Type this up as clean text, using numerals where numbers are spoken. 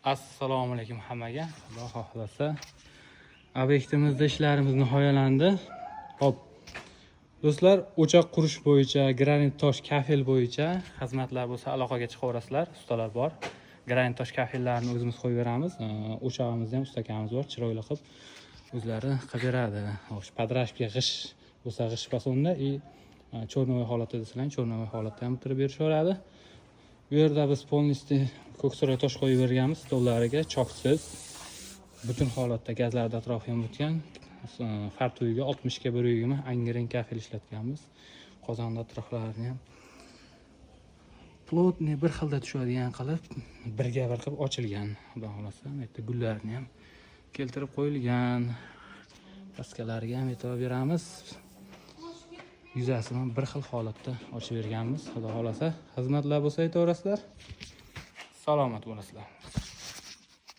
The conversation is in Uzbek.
Assalomu alaykum hammaga. Xudo xohlasa obyektimizda ishlarimiz nihoyalandi. Xo'p. Do'stlar, o'choq qurish bo'yicha, granit tosh kafel bo'yicha xizmatlar bo'lsa aloqaga chiqaverasizlar. Ustalar bor. Granit tosh kafellarni o'zimiz qo'yib beramiz. O'chog'imizda ham ustakamiz bor, chiroyli qilib o'zlari qilib beradi. Xo'sh, padrashka g'ish bo'lsa g'ish fasonda и cho'rnovoy holatda desalar, cho'rnovoy holatda ham bitirib berishaveradi. Bu yerda biz polnistiy ko'ksaroy tosh qo'yib berganmiz stollariga, choksiz. Butun holatda gazlarda atrofi ham o'tgan. Fart uyiga 60 ga 120 angren kafel ishlatganmiz. Qozonda atroflarini ham plotniy bir xilda tushadigan qilib, birga bir qilib ochilgan. Xudo xolasa, bu yerda gullarni ham keltirib qo'yilgan. Paskalariga ham e'tibor beramiz. Yuzasini bir xil holatda ochib berganmiz. Xudo xolasa, xizmatlar bo'lsa aytaverasizlar. Salomat bo'lasizlar.